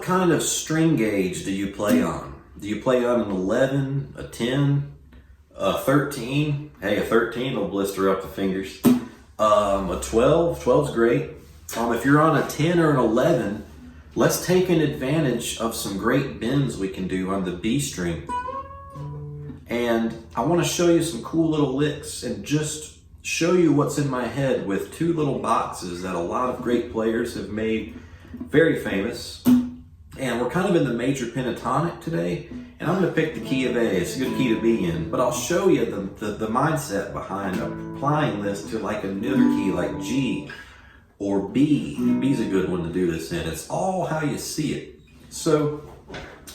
kind of string gauge do you play on? Do you play on an 11, a 10, a 13? Hey, a 13 will blister up the fingers. A 12, 12's great. If you're on a 10 or an 11, let's take an advantage of some great bends we can do on the B string. And I want to show you some cool little licks and just show you what's in my head with two little boxes that a lot of great players have made very famous. And we're kind of in the major pentatonic today, and I'm going to pick the key of A. It's a good key to be in, but I'll show you the mindset behind applying this to like another key like G or B. B's a good one to do this in. It's all how you see it. So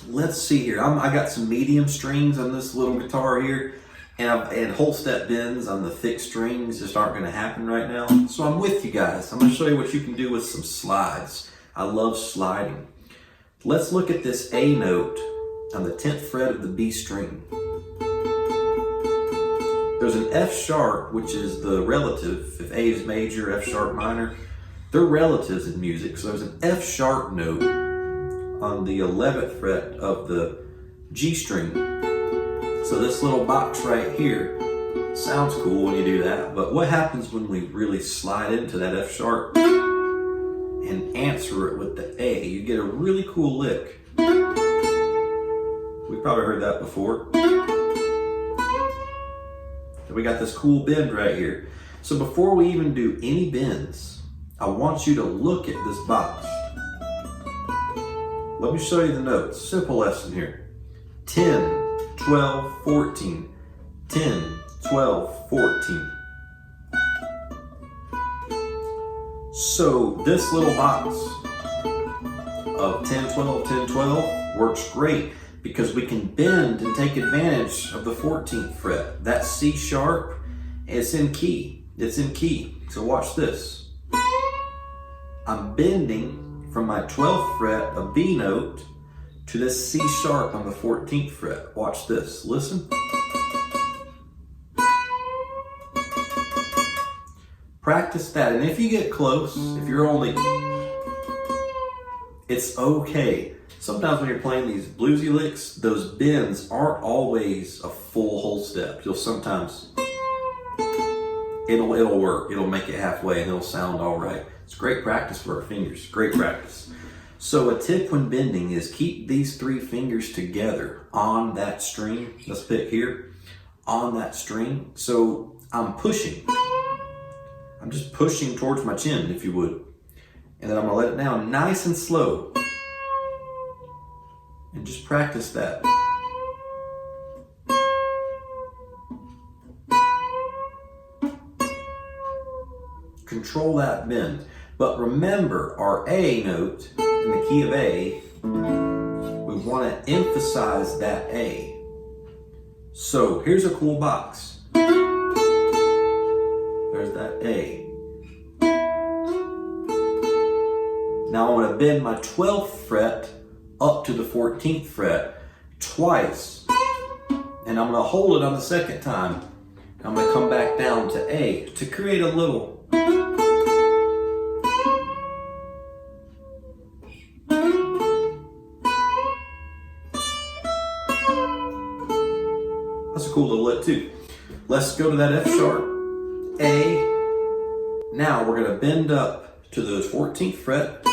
let's see here. I got some medium strings on this little guitar here, and whole step bends on the thick strings just aren't going to happen right now. So I'm with you guys. I'm going to show you what you can do with some slides. I love sliding. Let's look at this A note on the 10th fret of the B string. There's an F sharp, which is the relative. If A is major, F sharp minor, they're relatives in music. So there's an F sharp note on the 11th fret of the G string. So this little box right here sounds cool when you do that, but what happens when we really slide into that F sharp and answer it with the A? You get a really cool lick. We've probably heard that before. We got this cool bend right here. So before we even do any bends, I want you to look at this box. Let me show you the notes. Simple lesson here. 10, 12, 14. 10, 12, 14. So this little box of 10, 12, 10, 12 works great because we can bend and take advantage of the 14th fret. That C sharp, it's in key. It's in key. So watch this. I'm bending from my 12th fret, a B note, to this C sharp on the 14th fret. Watch this. Listen. Practice that, and if you get close, if you're only, it's okay. Sometimes when you're playing these bluesy licks, those bends aren't always a full whole step. You'll sometimes, it'll work. It'll make it halfway and it'll sound all right. It's great practice for our fingers, great practice. So a tip when bending is keep these three fingers together on that string. Let's pick here, on that string. So I'm pushing. I'm just pushing towards my chin, if you would. And then I'm gonna let it down nice and slow. And just practice that. Control that bend. But remember, our A note in the key of A, we wanna emphasize that A. So here's a cool box. There's that A. Now I'm going to bend my 12th fret up to the 14th fret twice. And I'm going to hold it on the second time. I'm going to come back down to A to create a little. That's a cool little lick too. Let's go to that F sharp. A. Now we're going to bend up to the 14th fret,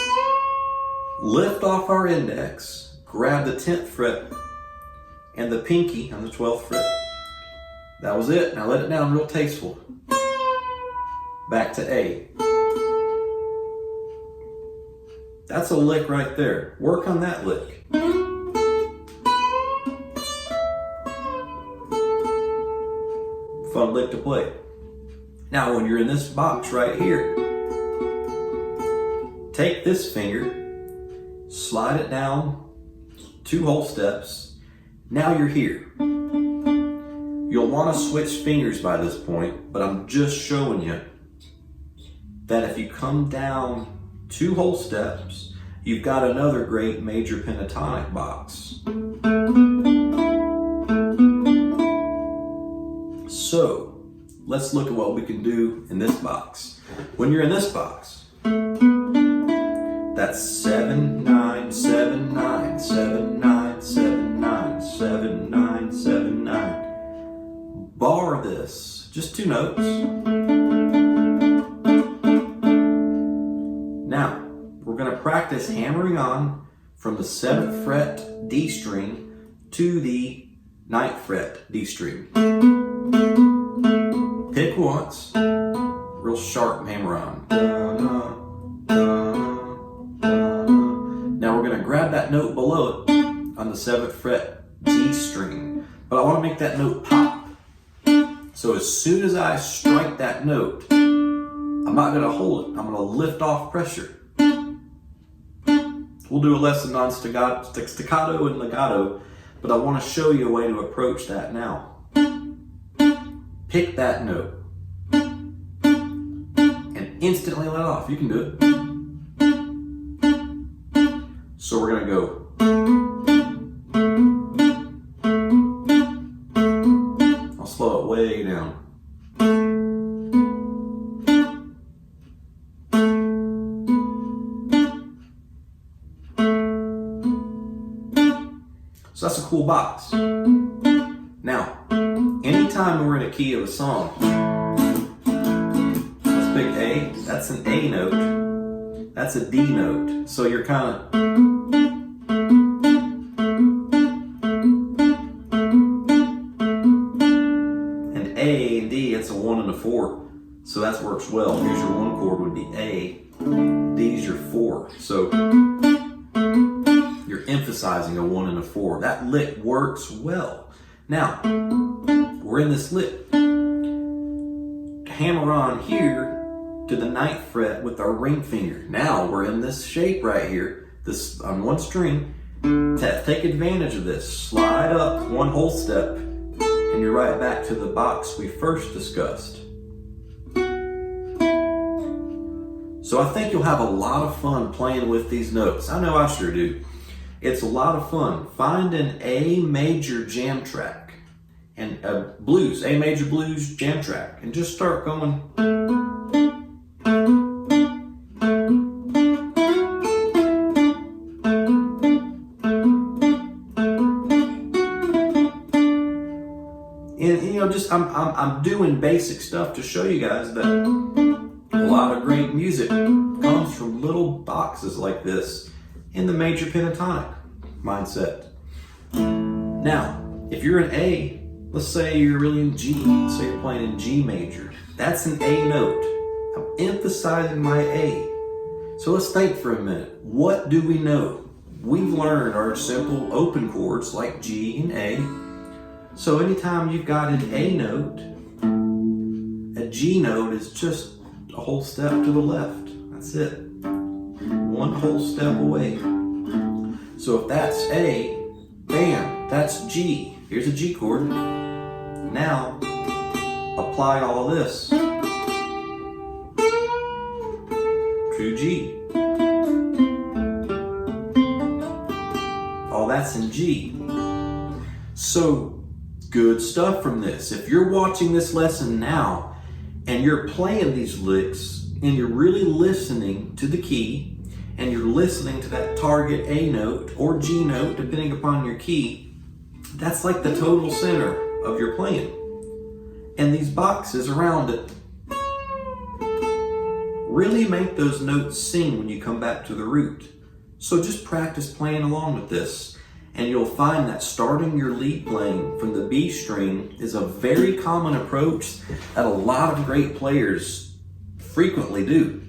lift off our index, grab the 10th fret and the pinky on the 12th fret. That was it. Now let it down real tasteful. Back to A. That's a lick right there. Work on that lick. Fun lick to play. Now when you're in this box right here, take this finger, slide it down 2 whole steps. Now you're here. You'll want to switch fingers by this point, but I'm just showing you that if you come down 2 whole steps, you've got another great major pentatonic box. So let's look at what we can do in this box. When you're in this box, that's 7, 9, 7, 9. just 2 notes. Now, we're going to practice hammering on from the 7th fret D string to the 9th fret D string. Pick once, real sharp hammer on. Now we're going to grab that note below it on the 7th fret G string, but I want to make that note pop. So as soon as I strike that note, I'm not going to hold it. I'm going to lift off pressure. We'll do a lesson on staccato and legato, but I want to show you a way to approach that now. Pick that note and instantly let off. You can do it. So we're going to go. I'll slow it way down. So that's a cool box. Now, anytime we're in a key of a song, let's pick A. That's an A note. That's a D note. So you're kind of... And A and D, it's a 1 and a 4. So that works well. Here's your 1 chord would be A. D's your 4. So you're emphasizing a 1 and a 4. That lick works well. Now, we're in this lick. Hammer on here to the 9th fret with our ring finger. Now we're in this shape right here, this on 1 string. Take advantage of this. Slide up 1 whole step, and you're right back to the box we first discussed. So I think you'll have a lot of fun playing with these notes. I know I sure do. It's a lot of fun. Find an A major jam track and a blues, A major blues jam track, and just start going. And you know, just I'm doing basic stuff to show you guys that a lot of great music comes from little boxes like this in the major pentatonic mindset. Now, if you're an A, let's say you're really in G, say you're playing in G major. That's an A note. I'm emphasizing my A. So let's think for a minute. What do we know? We've learned our simple open chords like G and A. So anytime you've got an A note, a G note is just a whole step to the left. That's it. 1 whole step away. So if that's A, bam, that's G. Here's a G chord. Now, apply all of this to G. All that's in G. So, good stuff from this. If you're watching this lesson now and you're playing these licks and you're really listening to the key and you're listening to that target A note or G note, depending upon your key, that's like the total center of your playing. And these boxes around it really make those notes sing when you come back to the root. So just practice playing along with this, and you'll find that starting your lead playing from the B string is a very common approach that a lot of great players frequently do.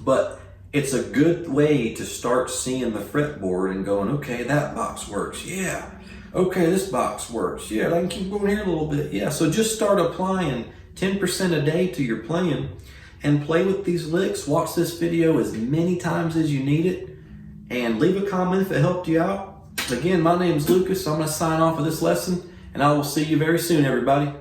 But it's a good way to start seeing the fretboard and going, okay, that box works, yeah. Okay, this box works, yeah, I can keep going here a little bit, yeah. So just start applying 10% a day to your playing and play with these licks. Watch this video as many times as you need it, and leave a comment if it helped you out. Again, my name is Lucas. I'm going to sign off of this lesson, and I will see you very soon, everybody.